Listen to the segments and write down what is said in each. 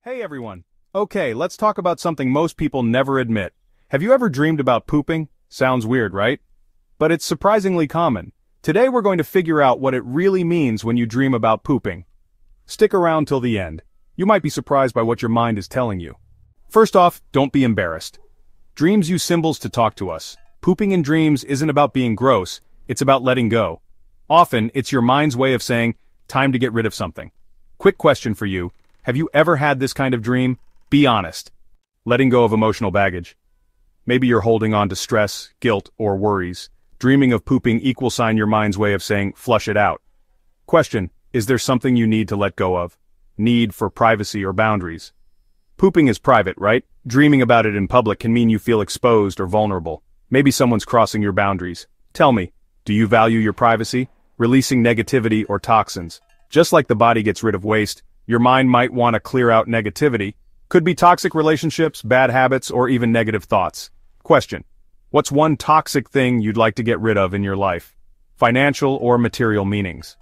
Hey everyone. Okay, let's talk about something most people never admit. Have you ever dreamed about pooping? Sounds weird, right? But it's surprisingly common. Today we're going to figure out what it really means when you dream about pooping. Stick around till the end. You might be surprised by what your mind is telling you. First off, don't be embarrassed. Dreams use symbols to talk to us. Pooping in dreams isn't about being gross, it's about letting go. Often, it's your mind's way of saying, time to get rid of something. Quick question for you. Have you ever had this kind of dream? Be honest. Letting go of emotional baggage. Maybe you're holding on to stress, guilt, or worries. Dreaming of pooping equals your mind's way of saying, flush it out. Question, is there something you need to let go of? Need for privacy or boundaries? Pooping is private, right? Dreaming about it in public can mean you feel exposed or vulnerable. Maybe someone's crossing your boundaries. Tell me, do you value your privacy? Releasing negativity or toxins? Just like the body gets rid of waste, your mind might want to clear out negativity. Could be toxic relationships, bad habits, or even negative thoughts. Question. What's one toxic thing you'd like to get rid of in your life? Financial or material meanings.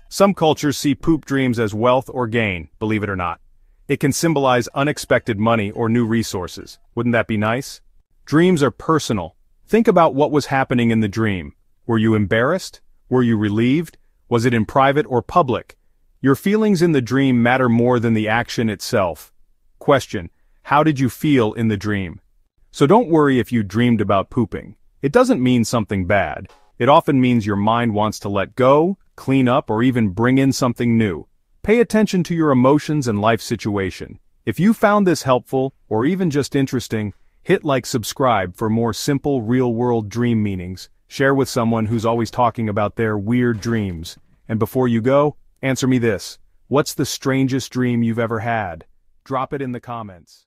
Some cultures see poop dreams as wealth or gain, believe it or not. It can symbolize unexpected money or new resources. Wouldn't that be nice? Dreams are personal. Think about what was happening in the dream. Were you embarrassed? Were you relieved? Was it in private or public? Your feelings in the dream matter more than the action itself. Question. How did you feel in the dream? So don't worry if you dreamed about pooping. It doesn't mean something bad. It often means your mind wants to let go, clean up, or even bring in something new. Pay attention to your emotions and life situation. If you found this helpful, or even just interesting, hit like subscribe for more simple real-world dream meanings. Share with someone who's always talking about their weird dreams. And before you go, answer me this. What's the strangest dream you've ever had? Drop it in the comments.